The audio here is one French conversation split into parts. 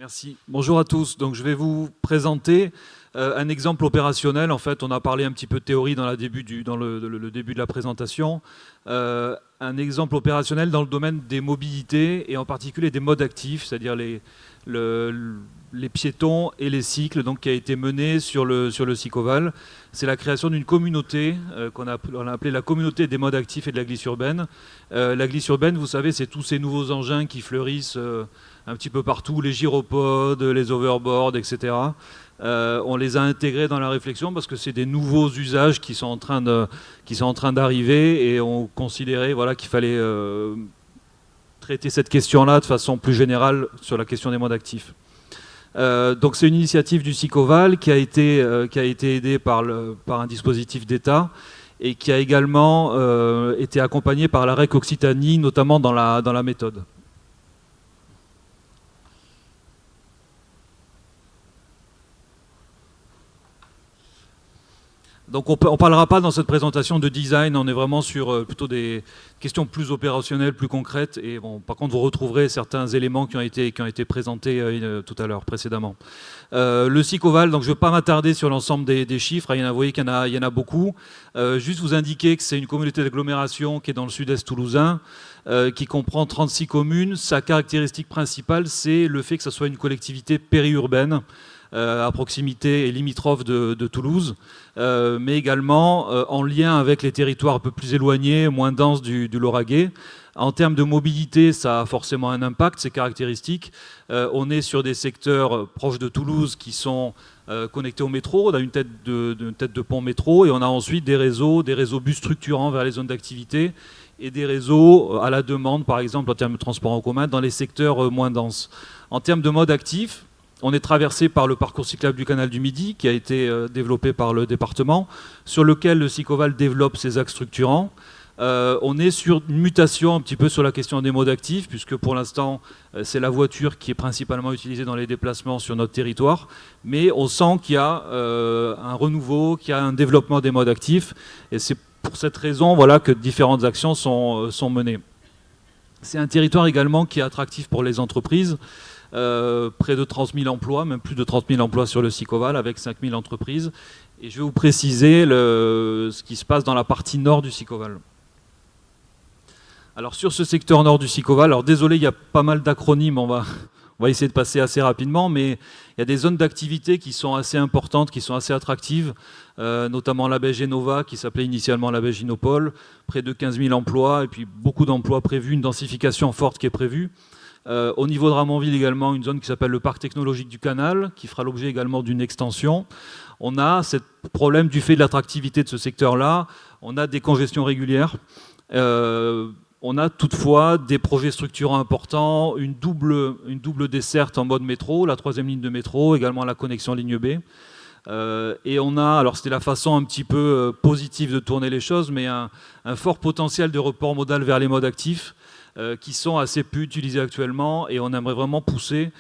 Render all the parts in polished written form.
Merci. Bonjour à tous. Donc, je vais vous présenter un exemple opérationnel. En fait, on a parlé un petit peu de théorie dans le début de la présentation. Un exemple opérationnel dans le domaine des mobilités et en particulier des modes actifs, c'est-à-dire les piétons et les cycles, donc, qui a été mené sur le Sicoval. C'est la création d'une communauté qu'on a appelée la communauté des modes actifs et de la glisse urbaine. La glisse urbaine, vous savez, c'est tous ces nouveaux engins qui fleurissent un petit peu partout, les gyropodes, les overboards, etc. On les a intégrés dans la réflexion parce que c'est des nouveaux usages qui sont en train d'arriver et on considérait qu'il fallait traiter cette question-là de façon plus générale sur la question des modes actifs. Donc c'est une initiative du Sicoval qui a été aidée par un dispositif d'État et qui a également été accompagnée par la REC Occitanie, notamment dans la méthode. Donc on ne parlera pas dans cette présentation de design, on est vraiment sur plutôt des questions plus opérationnelles, plus concrètes. Et bon, par contre, vous retrouverez certains éléments qui ont été présentés tout à l'heure, précédemment. Le Sicoval, donc je ne vais pas m'attarder sur l'ensemble des chiffres, vous voyez qu'il y en a beaucoup. Juste vous indiquer que c'est une communauté d'agglomération qui est dans le sud-est toulousain, qui comprend 36 communes. Sa caractéristique principale, c'est le fait que ce soit une collectivité périurbaine, à proximité et limitrophe de Toulouse, mais également en lien avec les territoires un peu plus éloignés, moins denses du Lauragais. En termes de mobilité, ça a forcément un impact, c'est caractéristique. On est sur des secteurs proches de Toulouse qui sont connectés au métro. On a une tête de pont métro et on a ensuite des réseaux bus structurants vers les zones d'activité et des réseaux à la demande, par exemple en termes de transport en commun, dans les secteurs moins denses. En termes de mode actif, on est traversé par le parcours cyclable du canal du Midi, qui a été développé par le département, sur lequel le Sicoval développe ses axes structurants. On est sur une mutation un petit peu sur la question des modes actifs, puisque pour l'instant, c'est la voiture qui est principalement utilisée dans les déplacements sur notre territoire. Mais on sent qu'il y a un renouveau, qu'il y a un développement des modes actifs. Et c'est pour cette raison que différentes actions sont menées. C'est un territoire également qui est attractif pour les entreprises. Près de 30 000 emplois, même plus de 30 000 emplois sur le Sicoval, avec 5 000 entreprises. Et je vais vous préciser ce qui se passe dans la partie nord du Sicoval. Alors sur ce secteur nord du Sicoval, alors désolé, il y a pas mal d'acronymes, on va essayer de passer assez rapidement, mais il y a des zones d'activité qui sont assez importantes, qui sont assez attractives, notamment la baie Genova, qui s'appelait initialement la baie Ginopole, près de 15 000 emplois, et puis beaucoup d'emplois prévus, une densification forte qui est prévue. Au niveau de Ramonville également, une zone qui s'appelle le parc technologique du Canal, qui fera l'objet également d'une extension. On a ce problème du fait de l'attractivité de ce secteur-là. On a des congestions régulières. On a toutefois des projets structurants importants, une double desserte en mode métro, la 3e ligne de métro, également la connexion ligne B. Et on a, alors c'était la façon un petit peu positive de tourner les choses, mais un fort potentiel de report modal vers les modes actifs, qui sont assez peu utilisés actuellement et on aimerait vraiment pousser,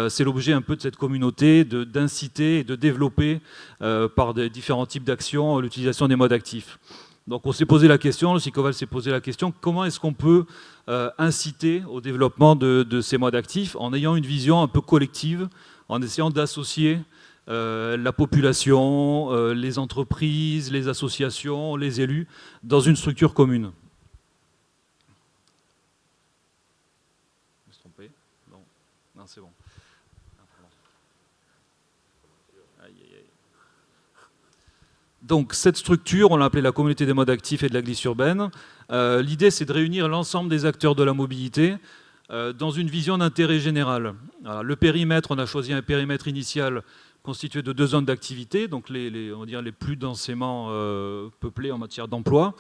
c'est l'objet un peu de cette communauté, d'inciter et de développer par des différents types d'actions l'utilisation des modes actifs. Donc on s'est posé la question, le Sicoval s'est posé la question, comment est-ce qu'on peut inciter au développement de ces modes actifs en ayant une vision un peu collective, en essayant d'associer la population, les entreprises, les associations, les élus dans une structure commune. Non, c'est bon. Donc cette structure, on l'a appelée la communauté des modes actifs et de la glisse urbaine. L'idée, c'est de réunir l'ensemble des acteurs de la mobilité dans une vision d'intérêt général. Alors, le périmètre, on a choisi un périmètre initial constitué de 2 zones d'activité, donc on va dire les plus densément peuplées en matière d'emploi.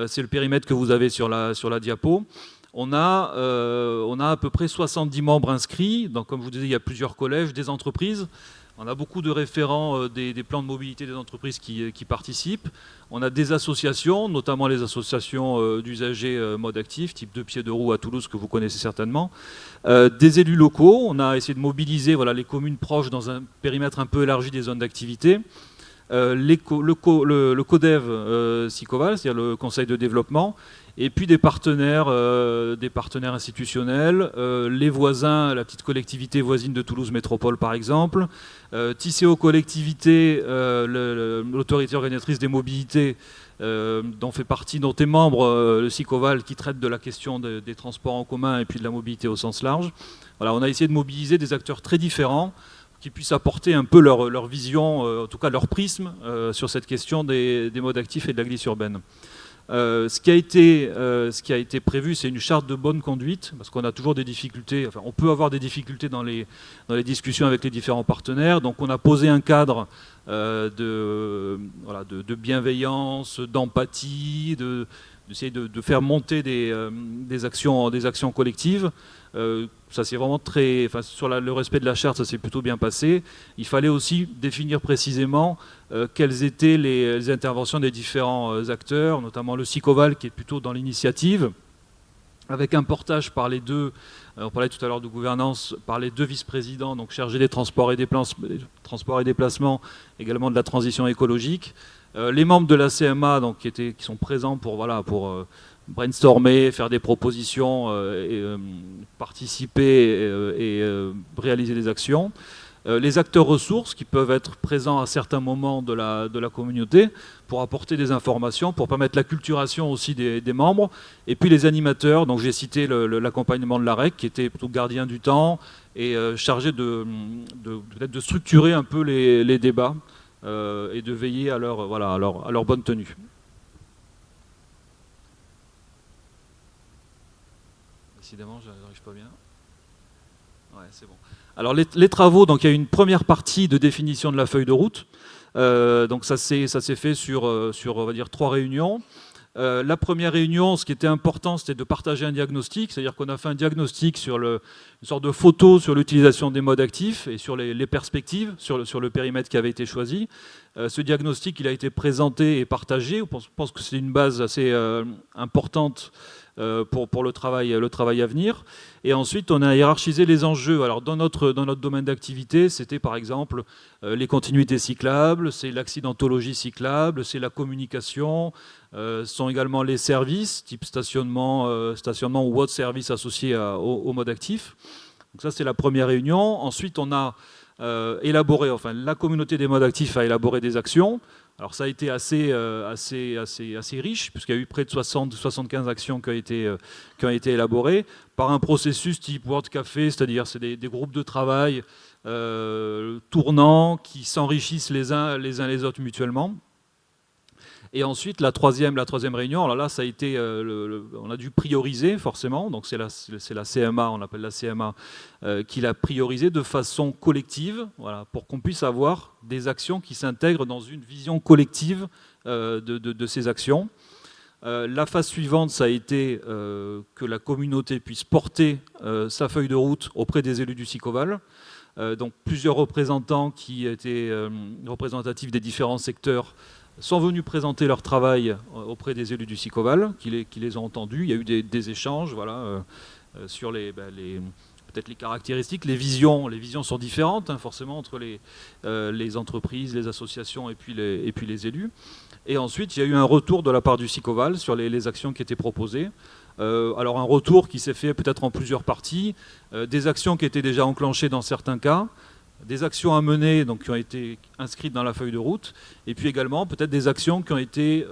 C'est le périmètre que vous avez sur la diapo. On a à peu près 70 membres inscrits. Donc, comme je vous disais, il y a plusieurs collèges, des entreprises. On a beaucoup de référents des plans de mobilité des entreprises qui participent. On a des associations, notamment les associations d'usagers mode actif, type 2 pieds 2 roues à Toulouse, que vous connaissez certainement. Des élus locaux. On a essayé de mobiliser les communes proches dans un périmètre un peu élargi des zones d'activité. le CODEV Sicoval, c'est-à-dire le conseil de développement, et puis des partenaires institutionnels, les voisins, la petite collectivité voisine de Toulouse Métropole par exemple, TCO Collectivité, l'autorité organisatrice des mobilités, dont fait partie, dont est membre le Sicoval, qui traite de la question des transports en commun et puis de la mobilité au sens large. Voilà, on a essayé de mobiliser des acteurs très différents qui puissent apporter un peu leur vision, en tout cas leur prisme, sur cette question des modes actifs et de la glisse urbaine. Ce qui a été prévu, c'est une charte de bonne conduite, parce qu'on a toujours des difficultés, enfin on peut avoir des difficultés dans les discussions avec les différents partenaires, donc on a posé un cadre de bienveillance, d'empathie, d'essayer de faire monter des actions collectives. Ça c'est vraiment sur le respect de la charte, ça s'est plutôt bien passé. Il fallait aussi définir précisément quelles étaient les interventions des différents acteurs, notamment le Sicoval qui est plutôt dans l'initiative, avec un portage par les deux, on parlait tout à l'heure de gouvernance, par les deux vice-présidents, donc chargés des transports et déplacements, également de la transition écologique. Les membres de la CMA donc, qui sont présents pour brainstormer, faire des propositions, participer et réaliser des actions. Les acteurs ressources qui peuvent être présents à certains moments de la communauté pour apporter des informations, pour permettre l'acculturation aussi des membres. Et puis les animateurs, donc j'ai cité l'accompagnement de l'AREC qui était plutôt gardien du temps et chargé peut-être de structurer un peu les débats et de veiller à leur bonne tenue. Décidément, je n'arrive pas bien. Ouais, c'est bon. Alors les travaux, donc il y a une première partie de définition de la feuille de route. Donc ça s'est fait sur on va dire 3 réunions. La première réunion, ce qui était important, c'était de partager un diagnostic, c'est-à-dire qu'on a fait un diagnostic sur une sorte de photo sur l'utilisation des modes actifs et sur les perspectives, sur le périmètre qui avait été choisi. Ce diagnostic, il a été présenté et partagé. Je pense que c'est une base assez importante pour le travail à venir. Et ensuite, on a hiérarchisé les enjeux. Alors, dans notre domaine d'activité, c'était par exemple les continuités cyclables, c'est l'accidentologie cyclable, c'est la communication, ce sont également les services, type stationnement ou autres services associés au mode actif. Donc ça, c'est la première réunion. Ensuite, on a la communauté des modes actifs a élaboré des actions. Alors ça a été assez riche, puisqu'il y a eu près de 75 actions qui ont été élaborées par un processus type World Café, c'est-à-dire c'est des groupes de travail tournants qui s'enrichissent les uns les autres mutuellement. Et ensuite, la troisième réunion, alors là, ça a été, on a dû prioriser forcément, donc c'est la CMA, on appelle la CMA, qui l'a priorisé de façon collective, voilà, pour qu'on puisse avoir des actions qui s'intègrent dans une vision collective de ces actions. La phase suivante, ça a été que la communauté puisse porter sa feuille de route auprès des élus du Sicoval. Donc plusieurs représentants qui étaient représentatifs des différents secteurs sont venus présenter leur travail auprès des élus du Sicoval, qui les ont entendus. Il y a eu des échanges sur peut-être les caractéristiques. Les visions sont différentes, hein, forcément, entre les entreprises, les associations et puis les élus. Et ensuite, il y a eu un retour de la part du Sicoval sur les actions qui étaient proposées. Alors un retour qui s'est fait peut-être en plusieurs parties, des actions qui étaient déjà enclenchées dans certains cas, des actions à mener donc, qui ont été inscrites dans la feuille de route, et puis également peut-être des actions qui ont été,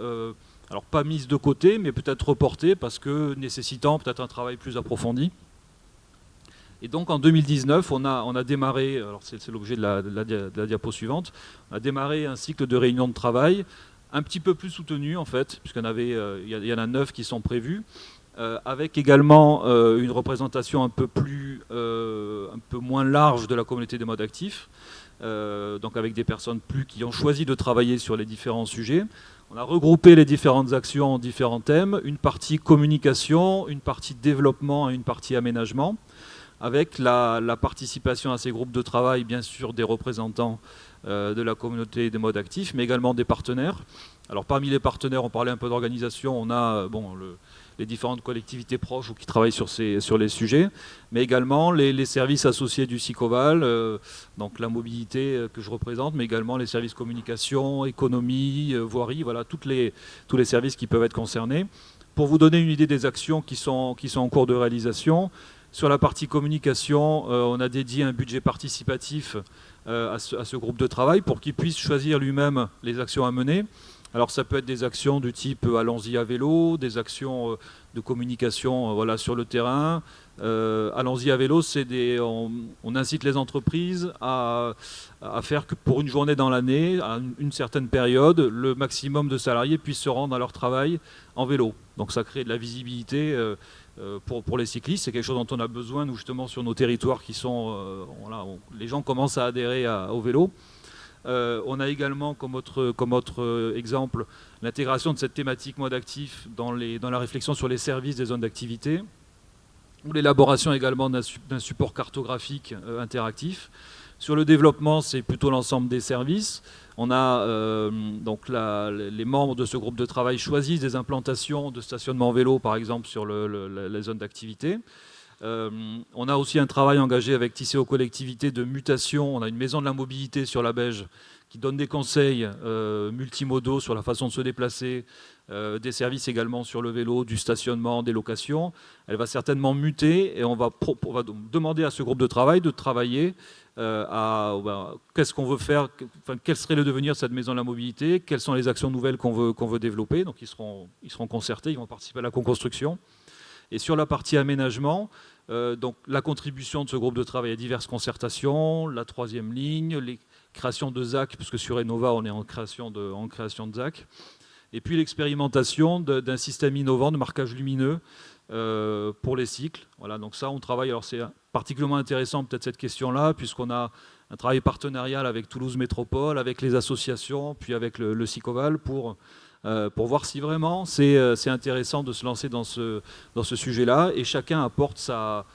alors pas mises de côté, mais peut-être reportées parce que nécessitant peut-être un travail plus approfondi. Et donc en 2019, on a démarré, alors c'est l'objet de la diapo suivante, on a démarré un cycle de réunions de travail un petit peu plus soutenu en fait, puisqu'il y en a 9 qui sont prévus, avec également une représentation un peu moins large de la communauté des modes actifs, donc avec des personnes qui ont choisi de travailler sur les différents sujets. On a regroupé les différentes actions en différents thèmes, une partie communication, une partie développement et une partie aménagement, avec la participation à ces groupes de travail, bien sûr, des représentants de la communauté des modes actifs, mais également des partenaires. Alors parmi les partenaires, on parlait un peu d'organisation, on a les différentes collectivités proches ou qui travaillent sur les sujets, mais également les services associés du SICOVAL, donc la mobilité que je représente, mais également les services communication, économie, voirie, voilà, tous les services qui peuvent être concernés. Pour vous donner une idée des actions qui sont en cours de réalisation, sur la partie communication, on a dédié un budget participatif à ce groupe de travail pour qu'il puisse choisir lui-même les actions à mener. Alors ça peut être des actions du type allons-y à vélo, des actions de communication voilà, sur le terrain. Allons-y à vélo, on incite les entreprises à faire que pour une journée dans l'année, à une certaine période, le maximum de salariés puissent se rendre à leur travail en vélo. Donc ça crée de la visibilité pour les cyclistes. C'est quelque chose dont on a besoin, nous, justement, sur nos territoires qui sont... voilà, les gens commencent à adhérer au vélo. On a également comme autre exemple l'intégration de cette thématique mode actif dans la réflexion sur les services des zones d'activité, ou l'élaboration également d'un support cartographique interactif. Sur le développement, c'est plutôt l'ensemble des services. On a donc les membres de ce groupe de travail choisissent des implantations de stationnement vélo, par exemple, sur les zones d'activité. On a aussi un travail engagé avec Tisséo Collectivité de mutation. On a une maison de la mobilité sur la Beige qui donne des conseils multimodaux sur la façon de se déplacer, des services également sur le vélo, du stationnement, des locations. Elle va certainement muter et on va demander à ce groupe de travail de travailler qu'est-ce qu'on veut faire, quel serait le devenir de cette maison de la mobilité, quelles sont les actions nouvelles qu'on veut développer. Donc ils seront concertés, ils vont participer à la co-construction. Et sur la partie aménagement, donc la contribution de ce groupe de travail à diverses concertations, la troisième ligne, les créations de ZAC, parce que sur Enova, on est en création de ZAC, et puis l'expérimentation d'un système innovant de marquage lumineux pour les cycles. Voilà, donc ça, on travaille. Alors c'est particulièrement intéressant peut-être cette question-là, puisqu'on a un travail partenarial avec Toulouse Métropole, avec les associations, puis avec le SICOVAL pour voir si vraiment c'est intéressant de se lancer dans ce sujet-là, et chacun apporte sa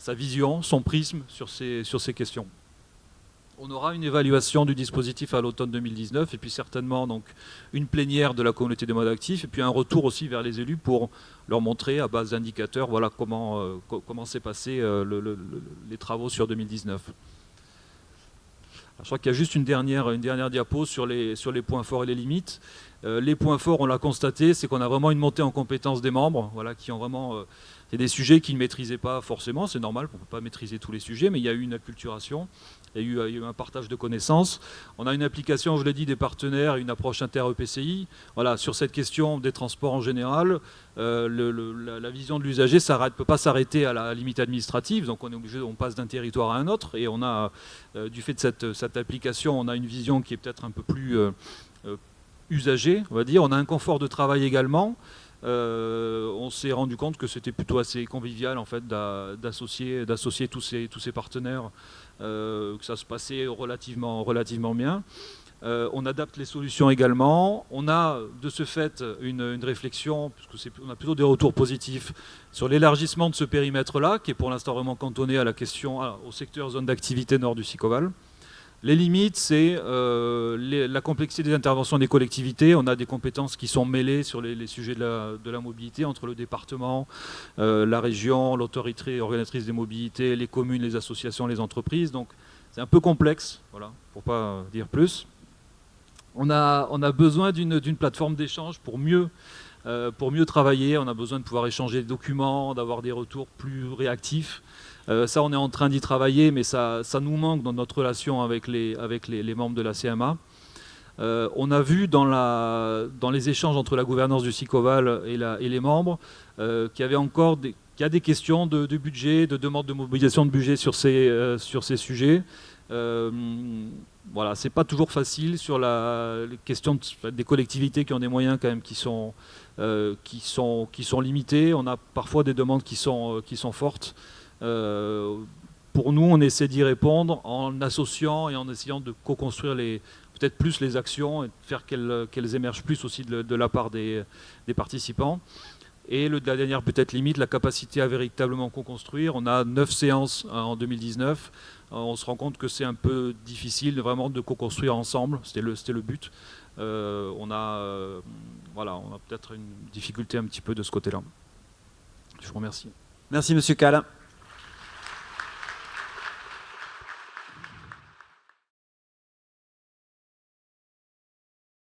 vision, son prisme sur ces questions. On aura une évaluation du dispositif à l'automne 2019, et puis certainement donc, une plénière de la communauté des modes actifs, et puis un retour aussi vers les élus pour leur montrer à base d'indicateurs voilà, comment s'est passé les travaux sur 2019. Alors, je crois qu'il y a juste une dernière diapo sur les points forts et les limites. Les points forts, on l'a constaté, c'est qu'on a vraiment une montée en compétences des membres, voilà, qui ont vraiment... c'est des sujets qu'ils ne maîtrisaient pas forcément, c'est normal, on ne peut pas maîtriser tous les sujets, mais il y a eu une acculturation, il y a eu un partage de connaissances. On a une application, je l'ai dit, des partenaires, une approche inter-EPCI. Voilà, sur cette question des transports en général, la vision de l'usager ne peut pas s'arrêter à la limite administrative, donc on passe d'un territoire à un autre, et on a, du fait de cette application, on a une vision qui est peut-être un peu plus usagée, on va dire. On a un confort de travail également. On s'est rendu compte que c'était plutôt assez convivial en fait d'associer tous ces partenaires, que ça se passait relativement bien. On adapte les solutions également. On a de ce fait une réflexion, puisqu'on a plutôt des retours positifs sur l'élargissement de ce périmètre-là, qui est pour l'instant vraiment cantonné à la question, au secteur zone d'activité nord du SICOVAL. Les limites, c'est la complexité des interventions des collectivités. On a des compétences qui sont mêlées sur les sujets de la mobilité entre le département, la région, l'autorité organisatrice des mobilités, les communes, les associations, les entreprises. Donc c'est un peu complexe, voilà, pour ne pas dire plus. On a besoin d'une plateforme d'échange pour mieux travailler. On a besoin de pouvoir échanger des documents, d'avoir des retours plus réactifs. Ça, on est en train d'y travailler, mais ça nous manque dans notre relation avec les membres de la CMA. On a vu dans les échanges entre la gouvernance du SICOVAL et les membres qu'il y avait encore des questions de budget, de demande de mobilisation de budget sur ces sujets. Voilà, c'est pas toujours facile sur les questions des collectivités qui ont des moyens quand même qui sont limités. On a parfois des demandes qui sont fortes. Pour nous, on essaie d'y répondre en associant et en essayant de co-construire peut-être plus les actions et de faire qu'elles émergent plus aussi de la part des participants. Et la dernière peut-être limite, la capacité à véritablement co-construire. On a 9 séances en 2019. On se rend compte que c'est un peu difficile vraiment de co-construire ensemble. C'était le but. On a peut-être une difficulté un petit peu de ce côté-là. Je vous remercie. Merci Monsieur Cala.